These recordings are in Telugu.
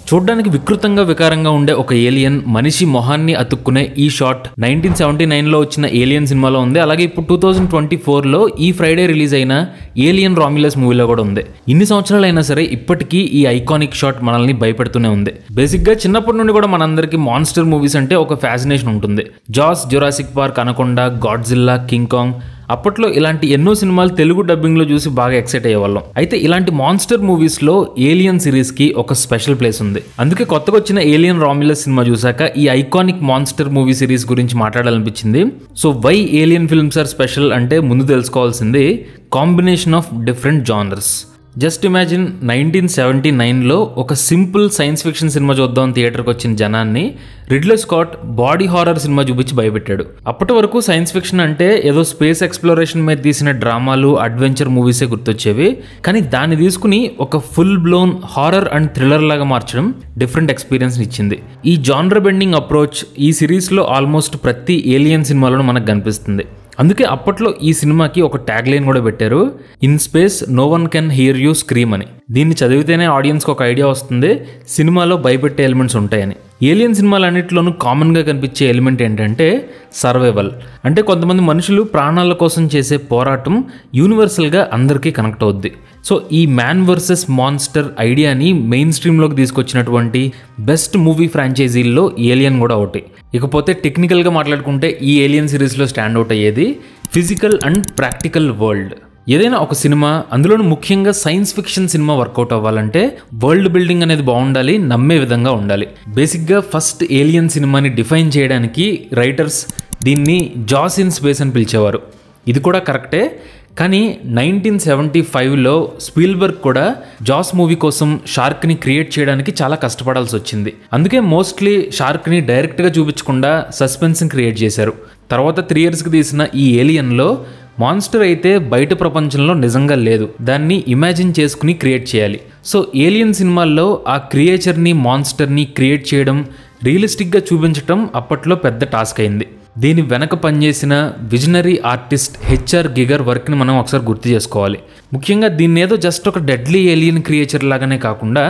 చూడ్డానికి వికృతంగా వికారంగా ఉండే ఒక ఏలియన్ మనిషి మొహాన్ని అతుక్కునే ఈ షాట్ 1979లో వచ్చిన ఏలియన్ సినిమాలో ఉంది. అలాగే ఇప్పుడు 2024లో ఈ ఫ్రైడే రిలీజ్ అయిన ఏలియన్ రామ్యులస్ మూవీలో కూడా ఉంది. ఇన్ని సంవత్సరాలు అయినా సరే ఇప్పటికీ ఈ ఐకానిక్ షాట్ మనల్ని భయపెడుతూనే ఉంది. బేసిక్గా చిన్నప్పటి నుండి కూడా మనందరికీ మాన్స్టర్ మూవీస్ అంటే ఒక ఫ్యాసినేషన్ ఉంటుంది. Jaws, Jurassic Park, Anaconda, Godzilla, King Kong, అప్పట్లో ఇలాంటి ఎన్నో సినిమాలు తెలుగు డబ్బింగ్లో చూసి బాగా ఎక్సైట్ అయ్యేవాళ్ళం. అయితే ఇలాంటి మాన్స్టర్ మూవీస్లో ఏలియన్ సిరీస్కి ఒక స్పెషల్ ప్లేస్ ఉంది. అందుకే కొత్తగా వచ్చిన ఏలియన్ రామ్యులస్ సినిమా చూసాక ఈ ఐకానిక్ మాన్స్టర్ మూవీ సిరీస్ గురించి మాట్లాడాలనిపించింది. So why Alien films are special అంటే ముందు తెలుసుకోవాల్సింది combination of different genres. Just imagine 1979లో ఒక సింపుల్ సైన్స్ ఫిక్షన్ సినిమా చూద్దాం థియేటర్కి వచ్చిన జనాన్ని Ridley Scott body horror cinema చూపించి భయపెట్టాడు. అప్పటి వరకు సైన్స్ ఫిక్షన్ అంటే ఏదో స్పేస్ ఎక్స్ప్లోరేషన్ మీద తీసిన డ్రామాలు, అడ్వెంచర్ మూవీసే గుర్తొచ్చేవి. కానీ దాన్ని తీసుకుని ఒక full blown horror and thriller లాగా మార్చడం డిఫరెంట్ ఎక్స్పీరియన్స్ ఇచ్చింది. ఈ జానర్ బెండింగ్ అప్రోచ్ ఈ సిరీస్లో ఆల్మోస్ట్ ప్రతి ఏలియన్ సినిమాలోనూ మనకు కనిపిస్తుంది. అందుకే అప్పట్లో ఈ సినిమాకి ఒక ట్యాగ్ లైన్ కూడా పెట్టారు, in space no one can hear you scream అని. దీన్ని చదివితేనే ఆడియన్స్కి ఒక ఐడియా వస్తుంది సినిమాలో భయపెట్టే ఎలిమెంట్స్ ఉంటాయని. ఏలియన్ సినిమాలన్నింటిలోనూ కామన్గా కనిపించే ఎలిమెంట్ ఏంటంటే సర్వైవల్. అంటే కొంతమంది మనుషులు ప్రాణాల కోసం చేసే పోరాటం యూనివర్సల్గా అందరికీ కనెక్ట్ అవుద్ది. సో ఈ మ్యాన్ వర్సెస్ మాన్స్టర్ ఐడియాని మెయిన్ స్ట్రీమ్లోకి తీసుకొచ్చినటువంటి బెస్ట్ మూవీ ఫ్రాంచైజీల్లో ఏలియన్ కూడా ఒకటి. ఇకపోతే టెక్నికల్గా మాట్లాడుకుంటే ఈ ఏలియన్ సిరీస్లో స్టాండ్ అవుట్ అయ్యేది ఫిజికల్ అండ్ ప్రాక్టికల్ వరల్డ్. ఏదైనా ఒక సినిమా, అందులోనూ ముఖ్యంగా సైన్స్ ఫిక్షన్ సినిమా వర్కౌట్ అవ్వాలంటే వరల్డ్ బిల్డింగ్ అనేది బాగుండాలి, నమ్మే విధంగా ఉండాలి. బేసిక్గా ఫస్ట్ ఏలియన్ సినిమాని డిఫైన్ చేయడానికి రైటర్స్ దీన్ని జాస్ ఇన్ స్పేస్ అని పిలిచేవారు. ఇది కూడా కరెక్టే. కానీ 1975లో స్పీల్బర్గ్ కూడా జాస్ మూవీ కోసం షార్క్ని క్రియేట్ చేయడానికి చాలా కష్టపడాల్సి వచ్చింది. అందుకే మోస్ట్లీ షార్క్ని డైరెక్ట్గా చూపించకుండా సస్పెన్స్ని క్రియేట్ చేశారు. తర్వాత 3 yearsకి తీసిన ఈ ఏలియన్లో మాన్స్టర్ అయితే బయట ప్రపంచంలో నిజంగా లేదు, దాన్ని ఇమాజిన్ చేసుకుని క్రియేట్ చేయాలి. సో ఏలియన్ సినిమాల్లో ఆ క్రియేచర్ని, మాన్స్టర్ని క్రియేట్ చేయడం, రియలిస్టిక్గా చూపించడం అప్పట్లో పెద్ద టాస్క్ అయింది. దీని వెనక పనిచేసిన విజనరీ ఆర్టిస్ట్ హెచ్ఆర్ గిగర్ వర్క్ని మనం ఒకసారి గుర్తు చేసుకోవాలి. ముఖ్యంగా దీన్ని ఏదో జస్ట్ ఒక డెడ్లీ ఏలియన్ క్రియేచర్ లాగానే కాకుండా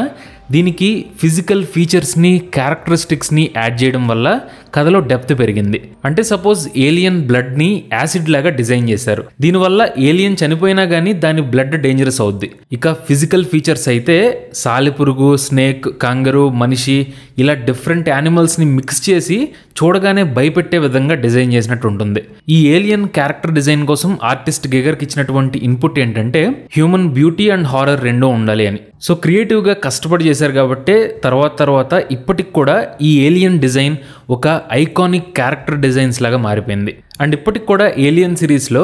దీనికి ఫిజికల్ ఫీచర్స్ని, క్యారెక్టరిస్టిక్స్ని యాడ్ చేయడం వల్ల కథలో డెప్త్ పెరిగింది. అంటే సపోజ్ ఏలియన్ బ్లడ్ని యాసిడ్ లాగా డిజైన్ చేశారు. దీనివల్ల ఏలియన్ చనిపోయినా కానీ దాని బ్లడ్ డేంజరస్ అవుద్ది. ఇక ఫిజికల్ ఫీచర్స్ అయితే సాలిపురుగు, స్నేక్, కాంగరు, మనిషి ఇలా డిఫరెంట్ యానిమల్స్ని మిక్స్ చేసి చూడగానే భయపెట్టే విధంగా డిజైన్ చేసినట్టు ఉంటుంది. ఈ ఏలియన్ క్యారెక్టర్ డిజైన్ కోసం ఆర్టిస్ట్ గిగర్కి ఇచ్చినటువంటి ఇన్పుట్ ఏంటంటే హ్యూమన్ బ్యూటీ అండ్ హారర్ రెండూ ఉండాలి అని. సో క్రియేటివ్గా కష్టపడి చేశారు కాబట్టి తర్వాత ఇప్పటికి కూడా ఈ ఏలియన్ డిజైన్ ఒక ఐకానిక్ క్యారెక్టర్ డిజైన్స్ లాగా మారిపోయింది. అండ్ ఇప్పటికి కూడా ఏలియన్ సిరీస్లో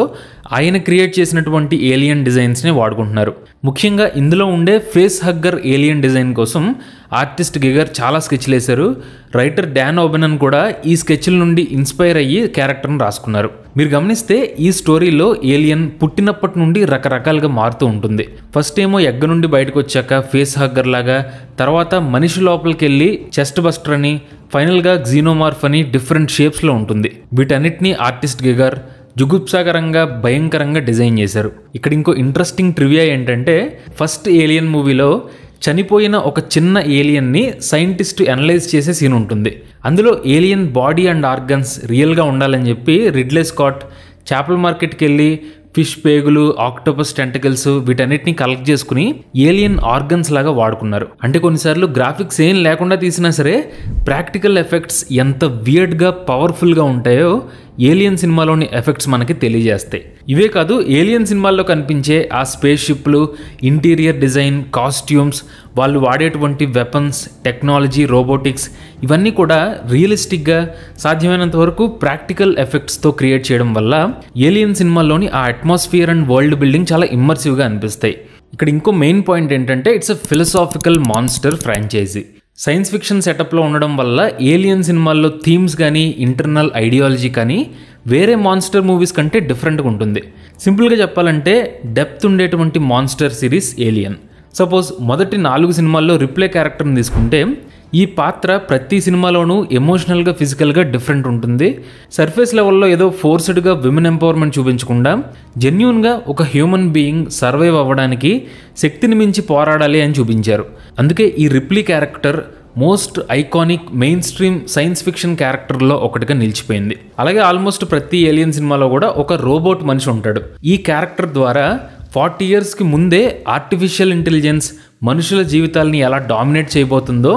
ఆయన క్రియేట్ చేసినటువంటి ఏలియన్ డిజైన్స్ని వాడుకుంటున్నారు. ముఖ్యంగా ఇందులో ఉండే ఫేస్ హగ్గర్ ఏలియన్ డిజైన్ కోసం ఆర్టిస్ట్ గిగర్ చాలా స్కెచ్లు వేశారు. రైటర్ డాన్ ఓబెనన్ కూడా ఈ స్కెచ్ల నుండి ఇన్స్పైర్ అయ్యి క్యారెక్టర్ని రాసుకున్నారు. మీరు గమనిస్తే ఈ స్టోరీలో ఏలియన్ పుట్టినప్పటి నుండి రకరకాలుగా మారుతూ ఉంటుంది. ఫస్ట్ ఏమో ఎగ్గ నుండి బయటకు వచ్చాక ఫేస్ హగ్గర్ లాగా, తర్వాత మనిషి లోపలికి వెళ్ళి చెస్ట్ బస్టర్ అని, ఫైనల్గా గ్జీనోమార్ఫ్ అని డిఫరెంట్ షేప్స్లో ఉంటుంది. వీటన్నిటిని ఆర్టిస్ట్ గిగర్ జుగుప్సాకరంగా, భయంకరంగా డిజైన్ చేశారు. ఇక్కడ ఇంకో ఇంట్రెస్టింగ్ ట్రివియా ఏంటంటే ఫస్ట్ ఏలియన్ మూవీలో చనిపోయిన ఒక చిన్న ఏలియన్ని సైంటిస్ట్ అనలైజ్ చేసే సీన్ ఉంటుంది. అందులో ఏలియన్ బాడీ అండ్ ఆర్గన్స్ రియల్గా ఉండాలని చెప్పి రిడ్లీ స్కాట్ చేపల మార్కెట్కి వెళ్ళి ఫిష్ పేగులు, ఆక్టోపస్ టెంటికల్స్ వీటన్నిటిని కలెక్ట్ చేసుకుని ఏలియన్ ఆర్గన్స్ లాగా వాడుకున్నారు. అంటే కొన్నిసార్లు గ్రాఫిక్స్ ఏం లేకుండా తీసినా సరే ప్రాక్టికల్ ఎఫెక్ట్స్ ఎంత వియర్డ్గా, పవర్ఫుల్గా ఉంటాయో ఏలియన్ సినిమాలోని ఎఫెక్ట్స్ మనకి తెలియజేస్తాయి. ఇవే కాదు, ఏలియన్ సినిమాల్లో కనిపించే ఆ స్పేస్ షిప్లు, ఇంటీరియర్ డిజైన్, కాస్ట్యూమ్స్, వాళ్ళు వాడేటువంటి వెపన్స్, టెక్నాలజీ, రోబోటిక్స్ ఇవన్నీ కూడా రియలిస్టిక్గా, సాధ్యమైనంత వరకు ప్రాక్టికల్ ఎఫెక్ట్స్తో క్రియేట్ చేయడం వల్ల ఏలియన్ సినిమాల్లోని ఆ అట్మాస్ఫియర్ అండ్ వరల్డ్ బిల్డింగ్ చాలా ఇమ్మర్సివ్గా అనిపిస్తాయి. ఇక్కడ ఇంకో మెయిన్ పాయింట్ ఏంటంటే it's a philosophical monster franchise. Science fiction సెటప్లో ఉండడం వల్ల ఏలియన్ సినిమాల్లో థీమ్స్ కానీ, ఇంటర్నల్ ఐడియాలజీ కానీ వేరే మాన్స్టర్ మూవీస్ కంటే డిఫరెంట్గా ఉంటుంది. సింపుల్గా చెప్పాలంటే డెప్త్ ఉండేటువంటి మాన్స్టర్ సిరీస్ ఏలియన్. సపోజ్ మొదటి 4 సినిమాల్లో రిప్లే క్యారెక్టర్ని తీసుకుంటే ఈ పాత్ర ప్రతి సినిమాలోనూ ఎమోషనల్గా, ఫిజికల్గా డిఫరెంట్ ఉంటుంది. సర్ఫేస్ లెవెల్లో ఏదో ఫోర్స్డ్గా విమెన్ ఎంపవర్మెంట్ చూపించకుండా జెన్యూన్గా ఒక హ్యూమన్ బీయింగ్ సర్వైవ్ అవ్వడానికి శక్తిని మించి పోరాడాలి అని చూపించారు. అందుకే ఈ Ripley character most iconic mainstream science fiction క్యారెక్టర్లో ఒకటిగా నిలిచిపోయింది. అలాగే ఆల్మోస్ట్ ప్రతి ఏలియన్ సినిమాలో కూడా ఒక రోబోట్ మనిషి ఉంటాడు. ఈ క్యారెక్టర్ ద్వారా 40 yearsకి ముందే ఆర్టిఫిషియల్ ఇంటెలిజెన్స్ మనుషుల జీవితాలని ఎలా డామినేట్ చేయబోతుందో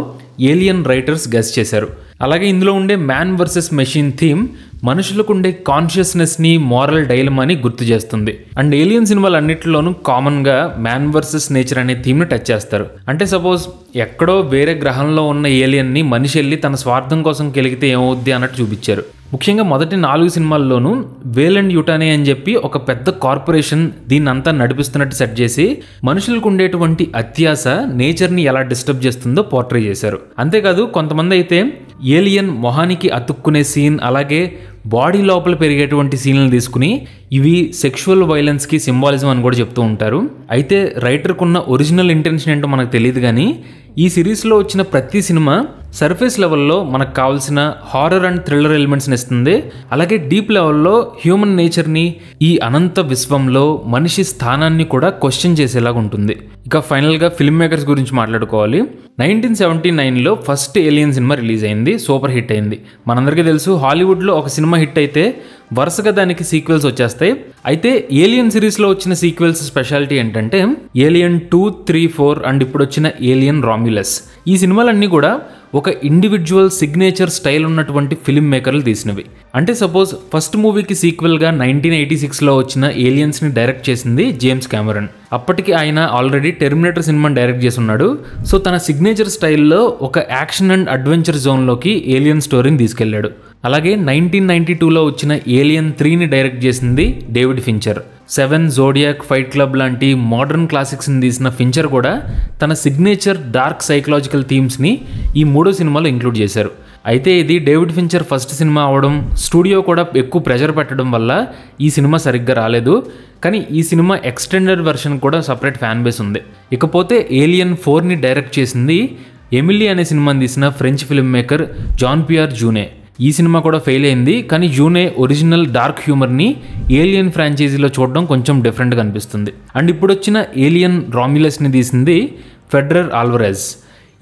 ఏలియన్ రైటర్స్ గెస్ చేశారు. అలాగే ఇందులో ఉండే మ్యాన్ వర్సెస్ మెషిన్ థీమ్ మనుషులకు ఉండే కాన్షియస్నెస్ని, మారల్ డైలమాని గుర్తు చేస్తుంది. అండ్ ఏలియన్ సినిమాలు అన్నింటిలోనూ కామన్గా మ్యాన్ వర్సెస్ నేచర్ అనే థీమ్ని టచ్ చేస్తారు. అంటే సపోజ్ ఎక్కడో వేరే గ్రహంలో ఉన్న ఏలియన్ని మనిషి వెళ్ళి తన స్వార్థం కోసం కెలిగితే ఏమవుద్ది అన్నట్టు చూపించారు. ముఖ్యంగా మొదటి 4 సినిమాల్లోనూ వేల్ అండ్ యుటానీ అని చెప్పి ఒక పెద్ద కార్పొరేషన్ దీన్ని అంతా నడిపిస్తున్నట్టు సెట్ చేసి మనుషులకు ఉండేటువంటి అత్యాశ నేచర్ని ఎలా డిస్టర్బ్ చేస్తుందో పోర్ట్రే చేశారు. అంతేకాదు కొంతమంది అయితే ఏలియన్ మొహానికి అతుక్కునే సీన్, అలాగే బాడీ లోపల పెరిగేటువంటి సీన్లను తీసుకుని ఇవి సెక్షువల్ వైలెన్స్కి సింబాలిజం అని కూడా చెప్తూ ఉంటారు. అయితే రైటర్కున్న ఒరిజినల్ ఇంటెన్షన్ ఏంటో మనకు తెలియదు, కానీ ఈ సిరీస్లో వచ్చిన ప్రతి సినిమా సర్ఫేస్ లెవెల్లో మనకు కావాల్సిన హారర్ అండ్ థ్రిల్లర్ ఎలిమెంట్స్ని ఇస్తుంది. అలాగే డీప్ లెవెల్లో హ్యూమన్ నేచర్ని, ఈ అనంత విశ్వంలో మనిషి స్థానాన్ని కూడా క్వశ్చన్ చేసేలాగా ఉంటుంది. ఇక ఫైనల్గా ఫిల్మ్ మేకర్స్ గురించి మాట్లాడుకోవాలి. 1979లో ఫస్ట్ ఏలియన్ సినిమా రిలీజ్ అయింది, సూపర్ హిట్ అయింది. మనందరికీ తెలుసు హాలీవుడ్లో ఒక సినిమా హిట్ అయితే వరుసగా దానికి సీక్వెల్స్ వచ్చేస్తాయి. అయితే ఏలియన్ సిరీస్లో వచ్చిన సీక్వెల్స్ స్పెషాలిటీ ఏంటంటే ఏలియన్ 2, 3, 4 అండ్ ఇప్పుడు వచ్చిన ఏలియన్ రామ్యులస్. ఈ సినిమాలన్నీ కూడా ఒక ఇండివిజువల్ సిగ్నేచర్ స్టైల్ ఉన్నటువంటి ఫిల్మ్ మేకర్లు తీసినవి. అంటే సపోజ్ ఫస్ట్ మూవీకి సీక్వెల్గా 1986లో వచ్చిన ఏలియన్స్ని డైరెక్ట్ చేసింది జేమ్స్ కెమెరన్. అప్పటికి ఆయన ఆల్రెడీ టెర్మినేటర్ సినిమాని డైరెక్ట్ చేసి ఉన్నాడు. సో తన సిగ్నేచర్ స్టైల్లో ఒక యాక్షన్ అండ్ అడ్వెంచర్ జోన్లోకి ఏలియన్ స్టోరీని తీసుకెళ్లాడు. అలాగే 1992లో వచ్చిన ఏలియన్ 3ని డైరెక్ట్ చేసింది David Fincher. 7, zodiac, fight club లాంటి మోడర్న్ క్లాసిక్స్ని తీసిన ఫించర్ కూడా తన సిగ్నేచర్ డార్క్ సైకలాజికల్ థీమ్స్ని ఈ 3 సినిమాలో ఇంక్లూడ్ చేశారు. అయితే ఇది డేవిడ్ ఫించర్ ఫస్ట్ సినిమా అవడం, స్టూడియో కూడా ఎక్కువ ప్రెషర్ పెట్టడం వల్ల ఈ సినిమా సరిగ్గా రాలేదు. కానీ ఈ సినిమా ఎక్స్టెండెడ్ వెర్షన్ కూడా సపరేట్ ఫ్యాన్ బేస్ ఉంది. ఇకపోతే ఏలియన్ 4ని డైరెక్ట్ చేసింది ఎమిలీ అనే సినిమాని తీసిన French film maker Jean Pierre Jeunet. ఈ సినిమా కూడా ఫెయిల్ అయింది, కానీ జూనే ఒరిజినల్ డార్క్ హ్యూమర్ని ఏలియన్ ఫ్రాంచైజీలో చూడడం కొంచెం డిఫరెంట్గా అనిపిస్తుంది. అండ్ ఇప్పుడు వచ్చిన ఏలియన్ రామ్యులస్ని తీసింది ఫెడరర్ ఆల్వరెజ్.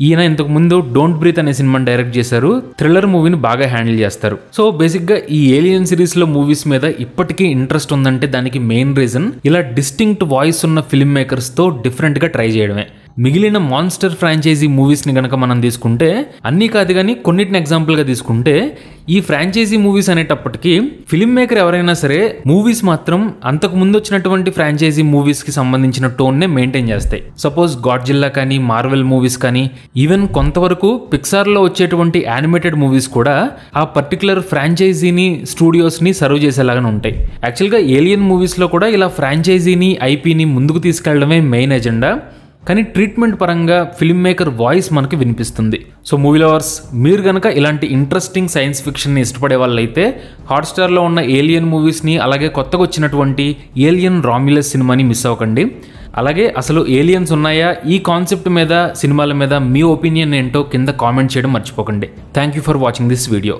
ఈయన ఇంతకుముందు డోంట్ బ్రీత్ అనే సినిమాని డైరెక్ట్ చేశారు. థ్రిల్లర్ మూవీని బాగా హ్యాండిల్ చేస్తారు. సో బేసిక్గా ఈ ఏలియన్ సిరీస్లో మూవీస్ మీద ఇప్పటికీ ఇంట్రెస్ట్ ఉందంటే దానికి మెయిన్ రీజన్ ఇలా డిస్టింక్ట్ వాయిస్ ఉన్న ఫిల్మ్ మేకర్స్తో డిఫరెంట్గా ట్రై చేయడమే. మిగిలిన మాన్స్టర్ ఫ్రాంచైజీ మూవీస్ని కనుక మనం తీసుకుంటే అన్నీ కాదు, కానీ కొన్నిటిని ఎగ్జాంపుల్గా తీసుకుంటే ఈ ఫ్రాంచైజీ మూవీస్ అనేటప్పటికీ ఫిల్మ్ మేకర్ ఎవరైనా సరే మూవీస్ మాత్రం అంతకు ముందు వచ్చినటువంటి ఫ్రాంచైజీ మూవీస్కి సంబంధించిన టోన్నే మెయింటైన్ చేస్తాయి. సపోజ్ గాడ్జిల్లా కానీ, మార్వెల్ మూవీస్ కానీ, ఈవెన్ కొంతవరకు పిక్సార్లో వచ్చేటువంటి యానిమేటెడ్ మూవీస్ కూడా ఆ పర్టికులర్ ఫ్రాంచైజీని, స్టూడియోస్ని సర్వ్ చేసేలాగానే ఉంటాయి. యాక్చువల్గా ఏలియన్ మూవీస్లో కూడా ఇలా ఫ్రాంచైజీని, ఐపీని ముందుకు తీసుకెళ్లడమే మెయిన్ ఎజెండా. కానీ ట్రీట్మెంట్ పరంగా ఫిల్మ్ మేకర్ వాయిస్ మనకి వినిపిస్తుంది. సో మూవీ లవర్స్, మీరు కనుక ఇలాంటి ఇంట్రెస్టింగ్ సైన్స్ ఫిక్షన్ని ఇష్టపడే వాళ్ళైతే హాట్స్టార్లో ఉన్న ఏలియన్ మూవీస్ని, అలాగే కొత్తగా వచ్చినటువంటి ఏలియన్ రామ్యులస్ సినిమాని మిస్ అవ్వకండి. అలాగే అసలు ఏలియన్స్ ఉన్నాయా, ఈ కాన్సెప్ట్ మీద, సినిమాల మీద మీ ఒపీనియన్ ఏంటో కింద కామెంట్ చేయడం మర్చిపోకండి. Thank you for watching this video.